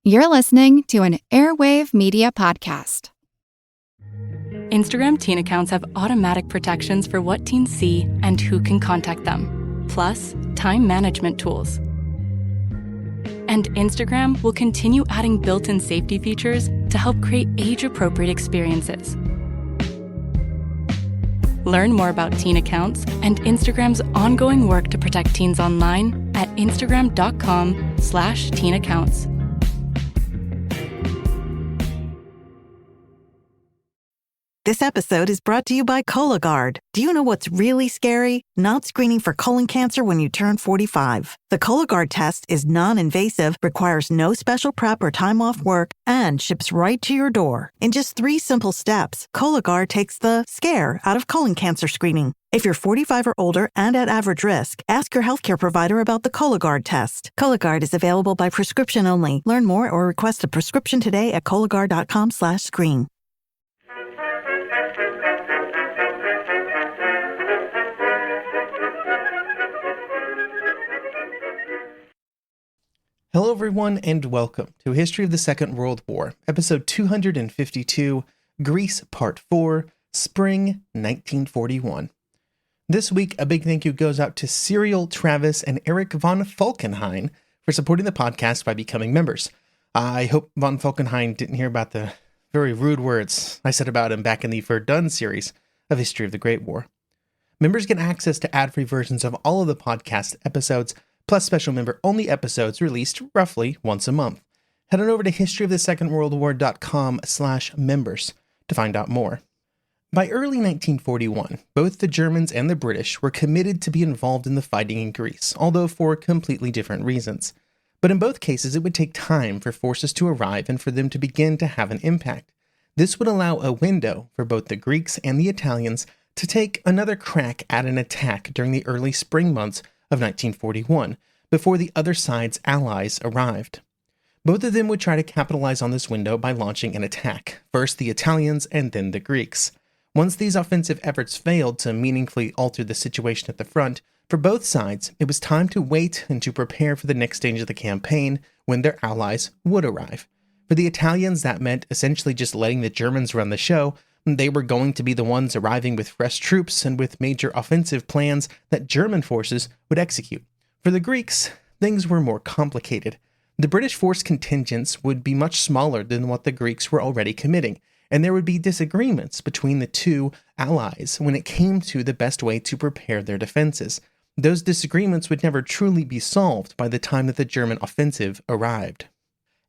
You're listening to an Airwave Media Podcast. Instagram teen accounts have automatic protections for what teens see and who can contact them, plus time management tools. And Instagram will continue adding built-in safety features to help create age-appropriate experiences. Learn more about teen accounts and Instagram's ongoing work to protect teens online at instagram.com/teenaccounts. This episode is brought to you by Cologuard. Do you know what's really scary? Not screening for colon cancer when you turn 45. The Cologuard test is non-invasive, requires no special prep or time off work, and ships right to your door. In just 3 simple steps, Cologuard takes the scare out of colon cancer screening. If you're 45 or older and at average risk, ask your healthcare provider about the Cologuard test. Cologuard is available by prescription only. Learn more or request a prescription today at Cologuard.com/screen. Hello everyone and welcome to History of the Second World War, episode 252, Greece Part 4, Spring 1941. This week, a big thank you goes out to Cyril, Travis, and Eric von Falkenhayn for supporting the podcast by becoming members. I hope von Falkenhayn didn't hear about the very rude words I said about him back in the Verdun series of History of the Great War. Members get access to ad-free versions of all of the podcast episodes, plus special member-only episodes released roughly once a month. Head on over to historyofthesecondworldwar.com/members to find out more. By early 1941, both the Germans and the British were committed to be involved in the fighting in Greece, although for completely different reasons. But in both cases, it would take time for forces to arrive and for them to begin to have an impact. This would allow a window for both the Greeks and the Italians to take another crack at an attack during the early spring months of 1941, before the other side's allies arrived. Both of them would try to capitalize on this window by launching an attack, first the Italians and then the Greeks. Once these offensive efforts failed to meaningfully alter the situation at the front, for both sides, it was time to wait and to prepare for the next stage of the campaign when their allies would arrive. For the Italians, that meant essentially just letting the Germans run the show. They were going to be the ones arriving with fresh troops and with major offensive plans that German forces would execute. For the Greeks, things were more complicated. The British force contingents would be much smaller than what the Greeks were already committing, and there would be disagreements between the two allies when it came to the best way to prepare their defenses. Those disagreements would never truly be solved by the time that the German offensive arrived.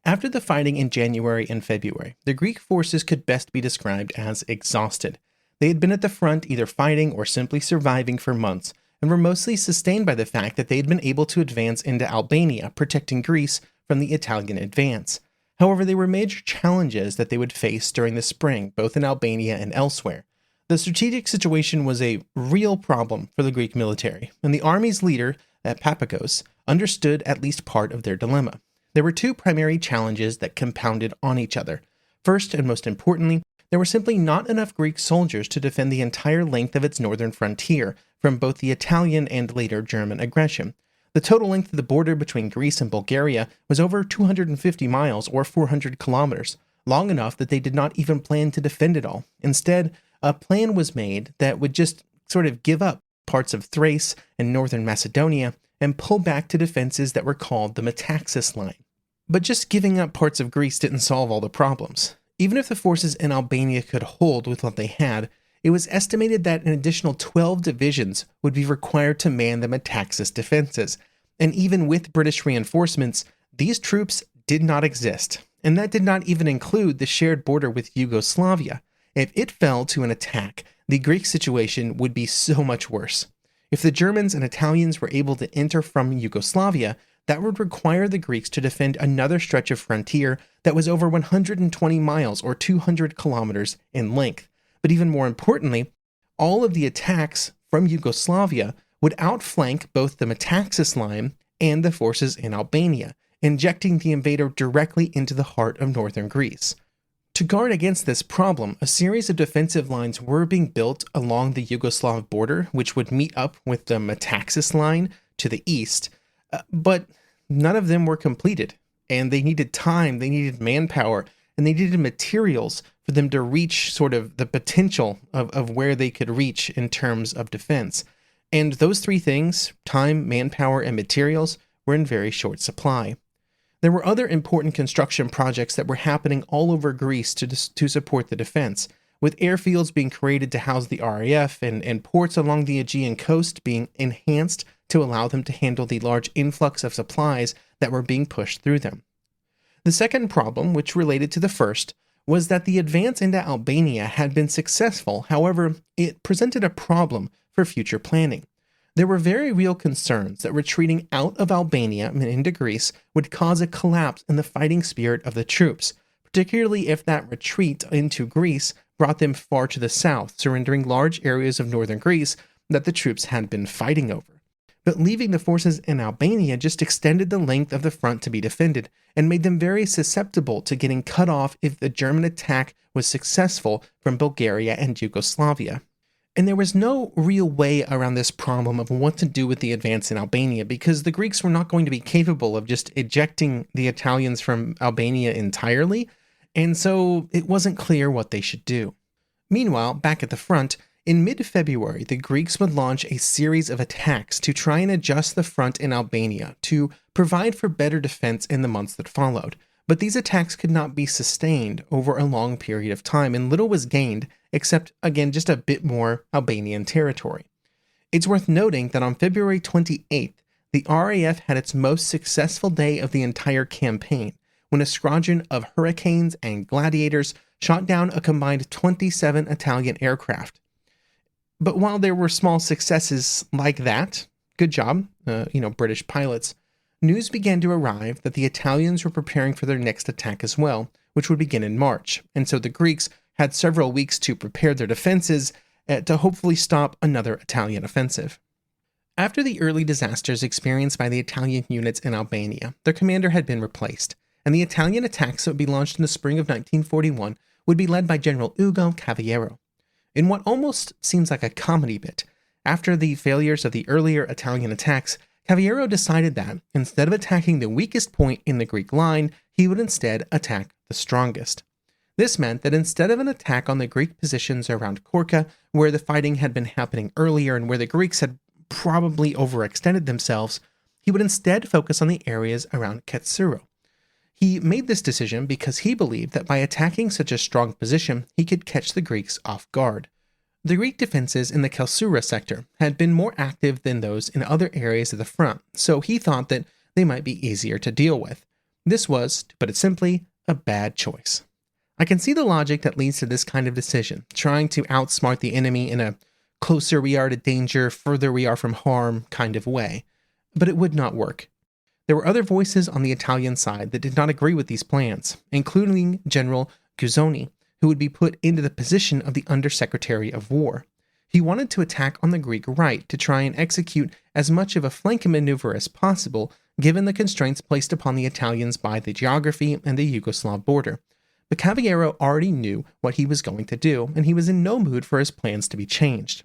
After the fighting in January and February, the Greek forces could best be described as exhausted. They had been at the front either fighting or simply surviving for months, and were mostly sustained by the fact that they had been able to advance into Albania, protecting Greece from the Italian advance. However, there were major challenges that they would face during the spring, both in Albania and elsewhere. The strategic situation was a real problem for the Greek military, and the army's leader, Papagos, understood at least part of their dilemma. There were 2 primary challenges that compounded on each other. First, and most importantly, there were simply not enough Greek soldiers to defend the entire length of its northern frontier from both the Italian and later German aggression. The total length of the border between Greece and Bulgaria was over 250 miles or 400 kilometers, long enough that they did not even plan to defend it all. Instead, a plan was made that would just sort of give up parts of Thrace and northern Macedonia and pull back to defenses that were called the Metaxas Line. But just giving up parts of Greece didn't solve all the problems. Even if the forces in Albania could hold with what they had, it was estimated that an additional 12 divisions would be required to man the Metaxas defenses. And even with British reinforcements, these troops did not exist. And that did not even include the shared border with Yugoslavia. If it fell to an attack, the Greek situation would be so much worse. If the Germans and Italians were able to enter from Yugoslavia, that would require the Greeks to defend another stretch of frontier that was over 120 miles or 200 kilometers in length. But even more importantly, all of the attacks from Yugoslavia would outflank both the Metaxas Line and the forces in Albania, injecting the invader directly into the heart of northern Greece. To guard against this problem, a series of defensive lines were being built along the Yugoslav border, which would meet up with the Metaxas Line to the east, but none of them were completed. and they needed time, they needed manpower, and they needed materials for them to reach sort of the potential of where they could reach in terms of defense. And those three things, time, manpower, and materials, were in very short supply. There were other important construction projects that were happening all over Greece to support the defense, with airfields being created to house the RAF and ports along the Aegean coast being enhanced to allow them to handle the large influx of supplies that were being pushed through them. The second problem, which related to the first, was that the advance into Albania had been successful. However, it presented a problem for future planning. There were very real concerns that retreating out of Albania and into Greece would cause a collapse in the fighting spirit of the troops, particularly if that retreat into Greece brought them far to the south, surrendering large areas of northern Greece that the troops had been fighting over. But leaving the forces in Albania just extended the length of the front to be defended and made them very susceptible to getting cut off if the German attack was successful from Bulgaria and Yugoslavia. And there was no real way around this problem of what to do with the advance in Albania, because the Greeks were not going to be capable of just ejecting the Italians from Albania entirely, and so it wasn't clear what they should do. Meanwhile, back at the front, in mid-February, the Greeks would launch a series of attacks to try and adjust the front in Albania to provide for better defense in the months that followed. But these attacks could not be sustained over a long period of time, and little was gained except, again, just a bit more Albanian territory. It's worth noting that on February 28th, the RAF had its most successful day of the entire campaign, when a squadron of Hurricanes and Gladiators shot down a combined 27 Italian aircraft. But while there were small successes like that, good job, British pilots, news began to arrive that the Italians were preparing for their next attack as well, which would begin in March, and so the Greeks had several weeks to prepare their defenses to hopefully stop another Italian offensive. After the early disasters experienced by the Italian units in Albania, their commander had been replaced, and the Italian attacks that would be launched in the spring of 1941 would be led by General Ugo Cavaliero. In what almost seems like a comedy bit, after the failures of the earlier Italian attacks, Cavaliero decided that, instead of attacking the weakest point in the Greek line, he would instead attack the strongest. This meant that instead of an attack on the Greek positions around Korka, where the fighting had been happening earlier and where the Greeks had probably overextended themselves, he would instead focus on the areas around Katsuro. He made this decision because he believed that by attacking such a strong position, he could catch the Greeks off guard. The Greek defenses in the Katsura sector had been more active than those in other areas of the front, so he thought that they might be easier to deal with. This was, to put it simply, a bad choice. I can see the logic that leads to this kind of decision, trying to outsmart the enemy in a closer we are to danger, further we are from harm kind of way. But it would not work. There were other voices on the Italian side that did not agree with these plans, including General Guzzoni, who would be put into the position of the Undersecretary of War. He wanted to attack on the Greek right to try and execute as much of a flank maneuver as possible, given the constraints placed upon the Italians by the geography and the Yugoslav border. But Cavaliero already knew what he was going to do, and he was in no mood for his plans to be changed.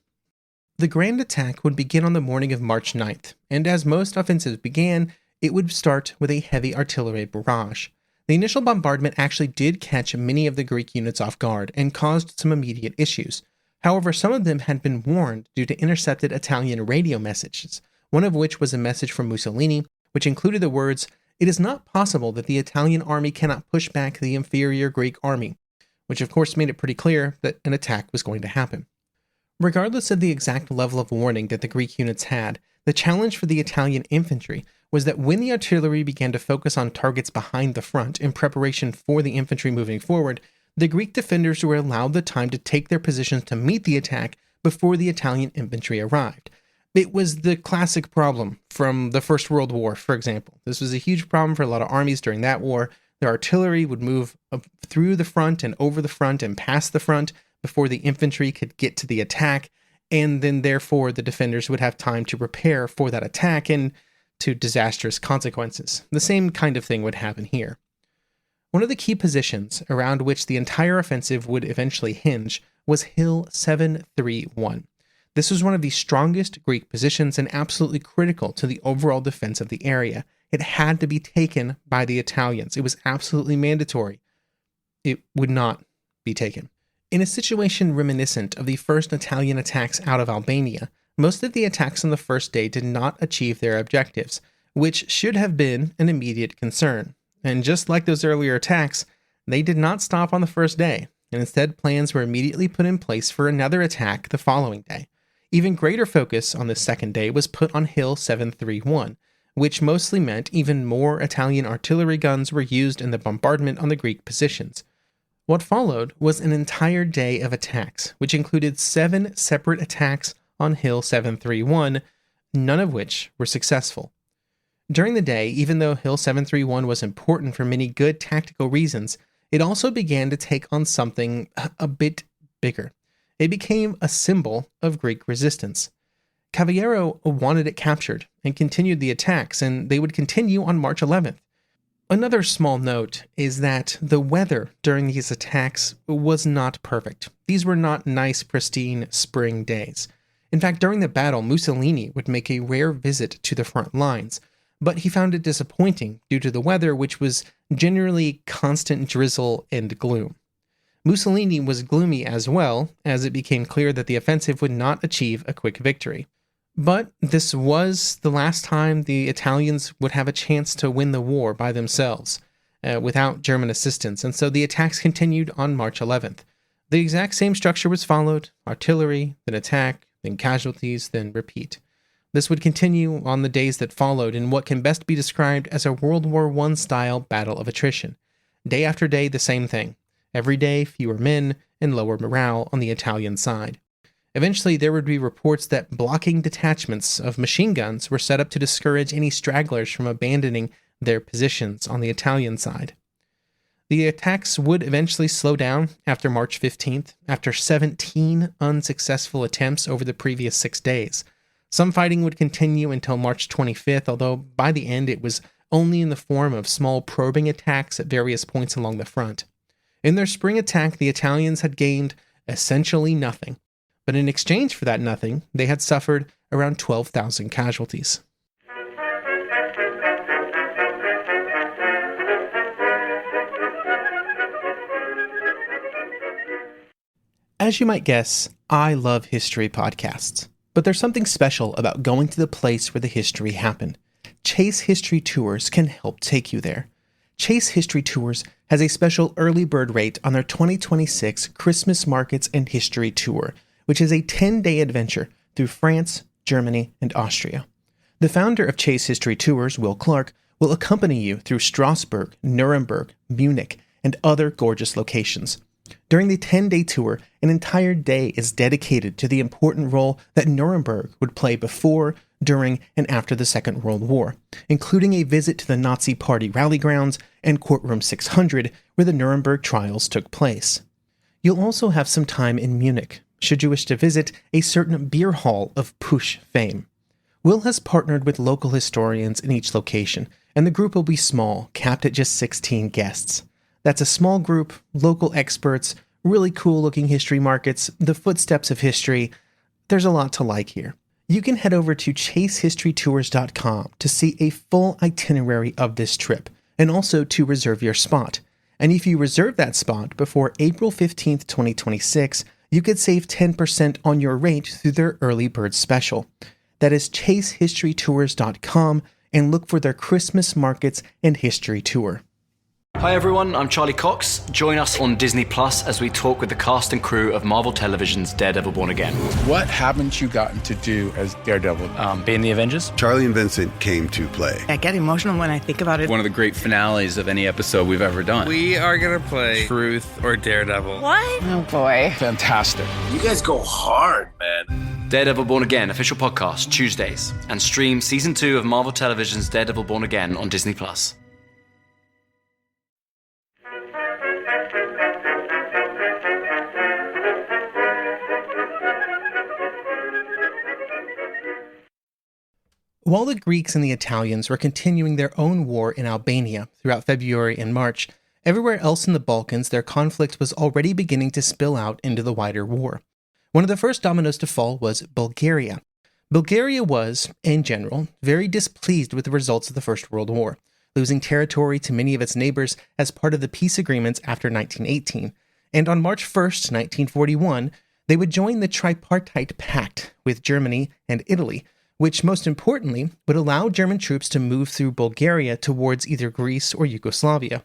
The grand attack would begin on the morning of March 9th, and as most offensives began, it would start with a heavy artillery barrage. The initial bombardment actually did catch many of the Greek units off guard and caused some immediate issues. However, some of them had been warned due to intercepted Italian radio messages, one of which was a message from Mussolini, which included the words, "It is not possible that the Italian army cannot push back the inferior Greek army," which of course made it pretty clear that an attack was going to happen. Regardless of the exact level of warning that the Greek units had, the challenge for the Italian infantry was that when the artillery began to focus on targets behind the front in preparation for the infantry moving forward, the Greek defenders were allowed the time to take their positions to meet the attack before the Italian infantry arrived. It was the classic problem from the First World War, for example. This was a huge problem for a lot of armies during that war. Their artillery would move up through the front and over the front and past the front before the infantry could get to the attack, and then therefore the defenders would have time to prepare for that attack and to disastrous consequences. The same kind of thing would happen here. One of the key positions around which the entire offensive would eventually hinge was Hill 731. This was one of the strongest Greek positions and absolutely critical to the overall defense of the area. it had to be taken by the Italians. It was absolutely mandatory. It would not be taken. In a situation reminiscent of the first Italian attacks out of Albania, most of the attacks on the first day did not achieve their objectives, which should have been an immediate concern. And just like those earlier attacks, they did not stop on the first day, and instead plans were immediately put in place for another attack the following day. Even greater focus on the second day was put on Hill 731, which mostly meant even more Italian artillery guns were used in the bombardment on the Greek positions. What followed was an entire day of attacks, which included 7 separate attacks on Hill 731, none of which were successful. During the day, even though Hill 731 was important for many good tactical reasons, it also began to take on something a bit bigger. It became a symbol of Greek resistance. Cavallero wanted it captured and continued the attacks, and they would continue on March 11th. Another small note is that the weather during these attacks was not perfect. These were not nice, pristine spring days. In fact, during the battle, Mussolini would make a rare visit to the front lines, but he found it disappointing due to the weather, which was generally constant drizzle and gloom. Mussolini was gloomy as well, as it became clear that the offensive would not achieve a quick victory. But this was the last time the Italians would have a chance to win the war by themselves, without German assistance, and so the attacks continued on March 11th. The exact same structure was followed: artillery, then attack, then casualties, then repeat. This would continue on the days that followed in what can best be described as a World War I-style battle of attrition. Day after day, the same thing. Every day, fewer men and lower morale on the Italian side. Eventually, there would be reports that blocking detachments of machine guns were set up to discourage any stragglers from abandoning their positions on the Italian side. The attacks would eventually slow down after March 15th, after 17 unsuccessful attempts over the previous 6 days. Some fighting would continue until March 25th, although by the end it was only in the form of small probing attacks at various points along the front. In their spring attack, the Italians had gained essentially nothing, but in exchange for that nothing, they had suffered around 12,000 casualties. As you might guess, I love history podcasts, but there's something special about going to the place where the history happened. Chase History Tours can help take you there. Chase History Tours has a special early bird rate on their 2026 Christmas Markets and History Tour, which is a 10-day adventure through France, Germany, and Austria. The founder of Chase History Tours, Will Clark, will accompany you through Strasbourg, Nuremberg, Munich, and other gorgeous locations. During the 10-day tour, an entire day is dedicated to the important role that Nuremberg would play before, during, and after the Second World War, including a visit to the Nazi Party rally grounds and Courtroom 600, where the Nuremberg trials took place. You'll also have some time in Munich, should you wish to visit a certain beer hall of Push fame. Will has partnered with local historians in each location, and the group will be small, capped at just 16 guests. That's a small group, local experts, really cool-looking history markets, the footsteps of history. There's a lot to like here. You can head over to chasehistorytours.com to see a full itinerary of this trip, and also to reserve your spot. And if you reserve that spot before April 15th, 2026, you could save 10% on your rate through their early bird special. That is chasehistorytours.com, and look for their Christmas Markets and History Tour. Hi everyone, I'm Charlie Cox. Join us on Disney Plus as we talk with the cast and crew of Marvel Television's Daredevil Born Again. What haven't you gotten to do as Daredevil? Be in the Avengers. Charlie and Vincent came to play. I get emotional when I think about it. One of the great finales of any episode we've ever done. We are going to play Truth or Daredevil. What? Oh boy. Fantastic. You guys go hard, man. Daredevil Born Again official podcast Tuesdays, and stream season 2 of Marvel Television's Daredevil Born Again on Disney Plus. While the Greeks and the Italians were continuing their own war in Albania throughout February and March, everywhere else in the Balkans their conflict was already beginning to spill out into the wider war. One of the first dominoes to fall was Bulgaria. Bulgaria was, in general, very displeased with the results of the First World War, losing territory to many of its neighbors as part of the peace agreements after 1918, and on March 1st, 1941, they would join the Tripartite Pact with Germany and Italy, which most importantly would allow German troops to move through Bulgaria towards either Greece or Yugoslavia.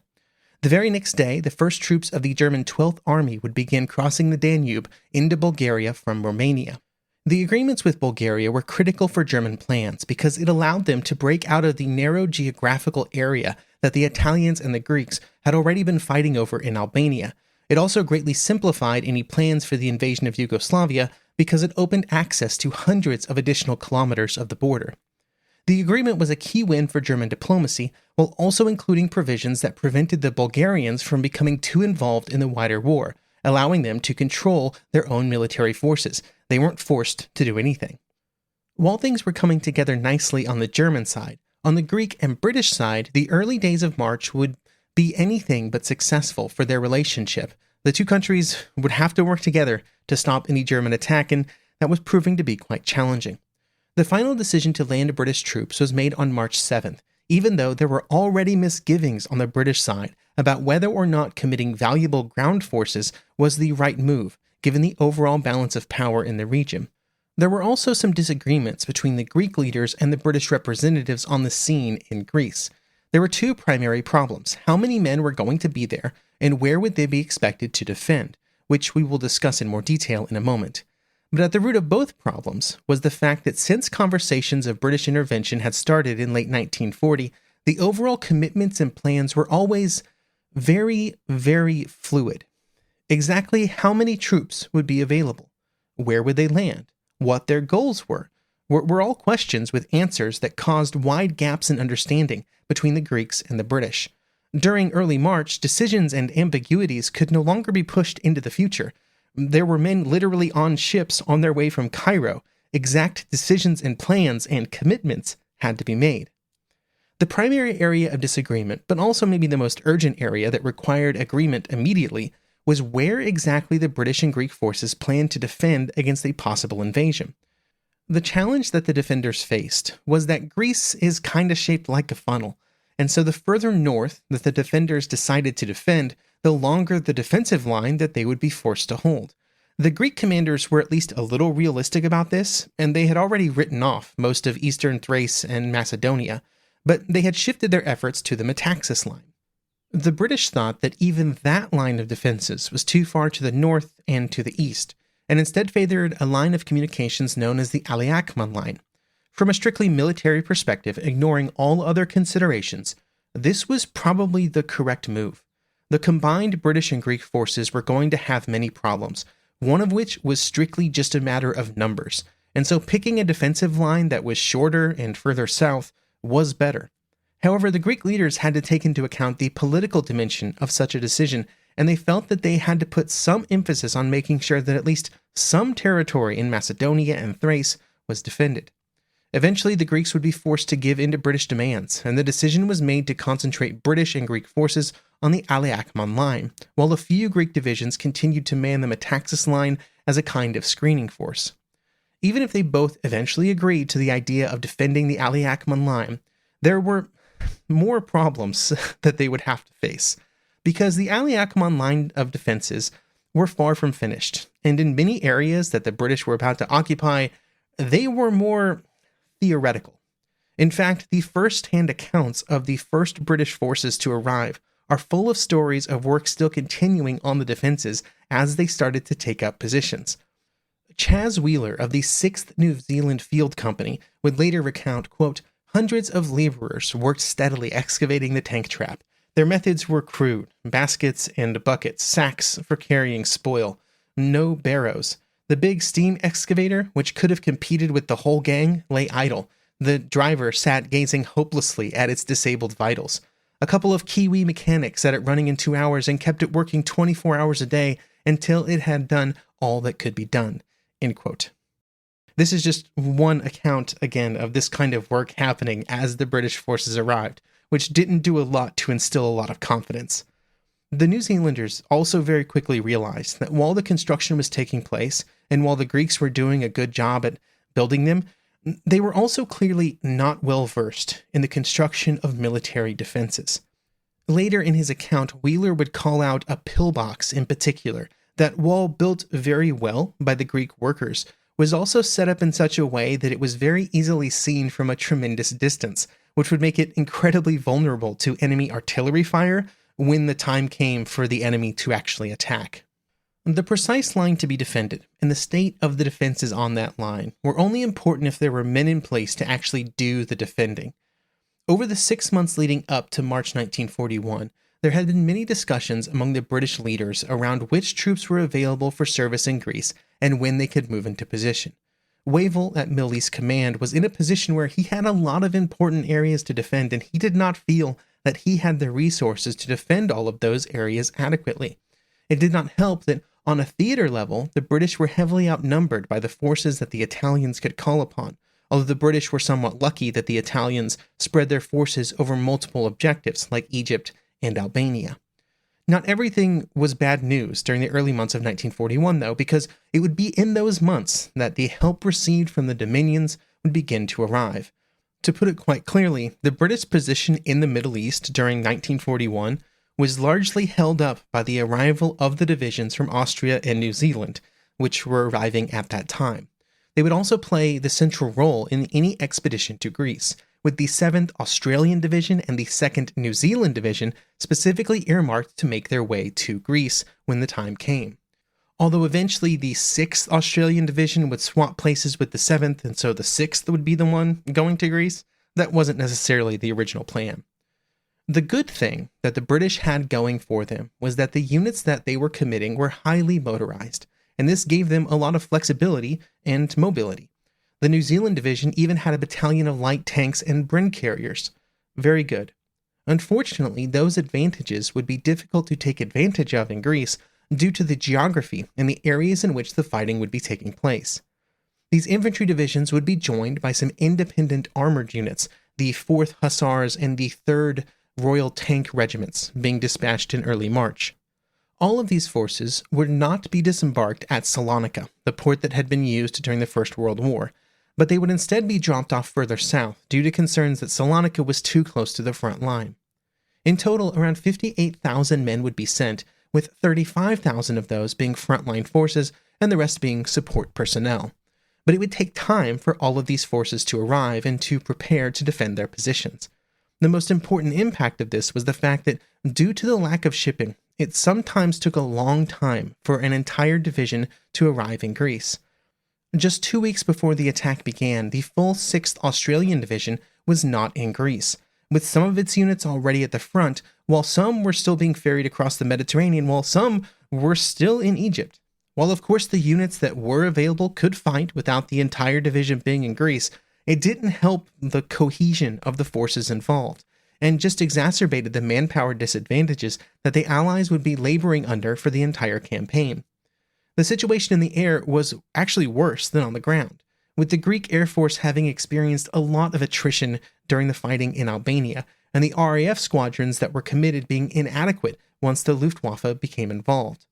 The very next day, the first troops of the German 12th Army would begin crossing the Danube into Bulgaria from Romania. The agreements with Bulgaria were critical for German plans because it allowed them to break out of the narrow geographical area that the Italians and the Greeks had already been fighting over in Albania. It also greatly simplified any plans for the invasion of Yugoslavia because it opened access to hundreds of additional kilometers of the border. The agreement was a key win for German diplomacy, while also including provisions that prevented the Bulgarians from becoming too involved in the wider war, allowing them to control their own military forces. They weren't forced to do anything. While things were coming together nicely on the German side, on the Greek and British side, the early days of March would be anything but successful for their relationship. The two countries would have to work together to stop any German attack, and that was proving to be quite challenging. The final decision to land British troops was made on March 7th, even though there were already misgivings on the British side about whether or not committing valuable ground forces was the right move, given the overall balance of power in the region. There were also some disagreements between the Greek leaders and the British representatives on the scene in Greece. There were two primary problems: how many men were going to be there, and where would they be expected to defend, which we will discuss in more detail in a moment. But at the root of both problems was the fact that since conversations of British intervention had started in late 1940, the overall commitments and plans were always very, very fluid. Exactly how many troops would be available? Where would they land? What their goals were all questions with answers that caused wide gaps in understanding between the Greeks and the British. During early March, decisions and ambiguities could no longer be pushed into the future. There were men literally on ships on their way from Cairo. Exact decisions and plans and commitments had to be made. The primary area of disagreement, but also maybe the most urgent area that required agreement immediately, was where exactly the British and Greek forces planned to defend against a possible invasion. The challenge that the defenders faced was that Greece is kind of shaped like a funnel, and so the further north that the defenders decided to defend, the longer the defensive line that they would be forced to hold. The Greek commanders were at least a little realistic about this, and they had already written off most of eastern Thrace and Macedonia, but they had shifted their efforts to the Metaxas line. The British thought that even that line of defenses was too far to the north and to the east, and instead favored a line of communications known as the Aliákmon Line. From a strictly military perspective, ignoring all other considerations, this was probably the correct move. The combined British and Greek forces were going to have many problems, one of which was strictly just a matter of numbers, and so picking a defensive line that was shorter and further south was better. However, the Greek leaders had to take into account the political dimension of such a decision, and they felt that they had to put some emphasis on making sure that at least some territory in Macedonia and Thrace was defended. Eventually, the Greeks would be forced to give in to British demands, and the decision was made to concentrate British and Greek forces on the Aliákmon Line, while a few Greek divisions continued to man the Metaxas Line as a kind of screening force. Even if they both eventually agreed to the idea of defending the Aliákmon Line, there were more problems that they would have to face, because the Aliákmon Line of defenses were far from finished, and in many areas that the British were about to occupy, they were more theoretical. In fact, the first-hand accounts of the first British forces to arrive are full of stories of work still continuing on the defenses as they started to take up positions. Chas Wheeler of the 6th New Zealand Field Company would later recount, quote, "Hundreds of laborers worked steadily excavating the tank trap. Their methods were crude: baskets and buckets, sacks for carrying spoil, no barrows. The big steam excavator, which could have competed with the whole gang, lay idle. The driver sat gazing hopelessly at its disabled vitals. A couple of Kiwi mechanics set it running in 2 hours and kept it working 24 hours a day until it had done all that could be done." End quote. This is just one account, again, of this kind of work happening as the British forces arrived, which didn't do a lot to instill a lot of confidence. The New Zealanders also very quickly realized that while the construction was taking place, and while the Greeks were doing a good job at building them, They were also clearly not well versed in the construction of military defenses. Later in his account, Wheeler would call out a pillbox in particular that, while built very well by the Greek workers, was also set up in such a way that it was very easily seen from a tremendous distance, which would make it incredibly vulnerable to enemy artillery fire when the time came for the enemy to actually attack. The precise line to be defended and the state of the defenses on that line were only important if there were men in place to actually do the defending. Over the 6 months leading up to March 1941, there had been many discussions among the British leaders around which troops were available for service in Greece and when they could move into position. Wavell, at Milley's command, was in a position where he had a lot of important areas to defend, and he did not feel that he had the resources to defend all of those areas adequately. It did not help that on a theater level, the British were heavily outnumbered by the forces that the Italians could call upon, although the British were somewhat lucky that the Italians spread their forces over multiple objectives like Egypt and Albania. Not everything was bad news during the early months of 1941, though, because it would be in those months that the help received from the Dominions would begin to arrive. To put it quite clearly, the British position in the Middle East during 1941 was largely held up by the arrival of the divisions from Austria and New Zealand, which were arriving at that time. They would also play the central role in any expedition to Greece, with the 7th Australian Division and the 2nd New Zealand Division specifically earmarked to make their way to Greece when the time came. Although eventually the 6th Australian Division would swap places with the 7th, and so the 6th would be the one going to Greece, that wasn't necessarily the original plan. The good thing that the British had going for them was that the units that they were committing were highly motorized, and this gave them a lot of flexibility and mobility. The New Zealand Division even had a battalion of light tanks and Bren carriers. Very good. Unfortunately, those advantages would be difficult to take advantage of in Greece due to the geography and the areas in which the fighting would be taking place. These infantry divisions would be joined by some independent armored units, the 4th Hussars and the 3rd Royal Tank Regiments, being dispatched in early March. All of these forces would not be disembarked at Salonika, the port that had been used during the First World War, but they would instead be dropped off further south due to concerns that Salonika was too close to the front line. In total, around 58,000 men would be sent, with 35,000 of those being frontline forces and the rest being support personnel. But it would take time for all of these forces to arrive and to prepare to defend their positions. The most important impact of this was the fact that, due to the lack of shipping, it sometimes took a long time for an entire division to arrive in Greece. Just 2 weeks before the attack began, the full 6th Australian Division was not in Greece, with some of its units already at the front, while some were still being ferried across the Mediterranean, while some were still in Egypt. While of course the units that were available could fight without the entire division being in Greece, it didn't help the cohesion of the forces involved, and just exacerbated the manpower disadvantages that the Allies would be laboring under for the entire campaign. The situation in the air was actually worse than on the ground, with the Greek Air Force having experienced a lot of attrition during the fighting in Albania, and the RAF squadrons that were committed being inadequate once the Luftwaffe became involved.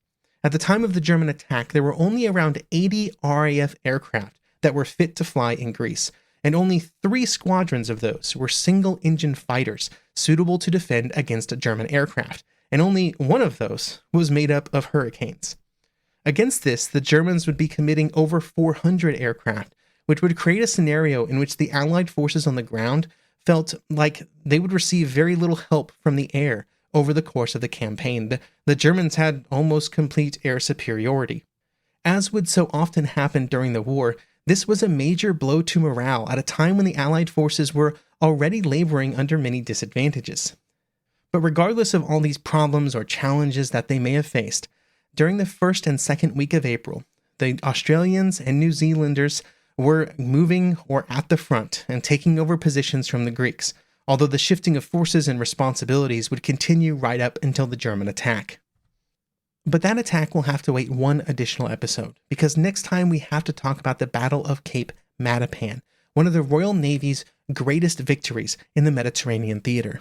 At the time of the German attack, there were only around 80 RAF aircraft that were fit to fly in Greece, and only 3 squadrons of those were single-engine fighters suitable to defend against German aircraft, and only one of those was made up of Hurricanes. Against this, the Germans would be committing over 400 aircraft, which would create a scenario in which the Allied forces on the ground felt like they would receive very little help from the air over the course of the campaign. The Germans had almost complete air superiority. As would so often happen during the war, this was a major blow to morale at a time when the Allied forces were already laboring under many disadvantages. But regardless of all these problems or challenges that they may have faced, during the first and second week of April, the Australians and New Zealanders were moving or at the front and taking over positions from the Greeks, although the shifting of forces and responsibilities would continue right up until the German attack. But that attack will have to wait one additional episode, because next time we have to talk about the Battle of Cape Matapan, one of the Royal Navy's greatest victories in the Mediterranean theater.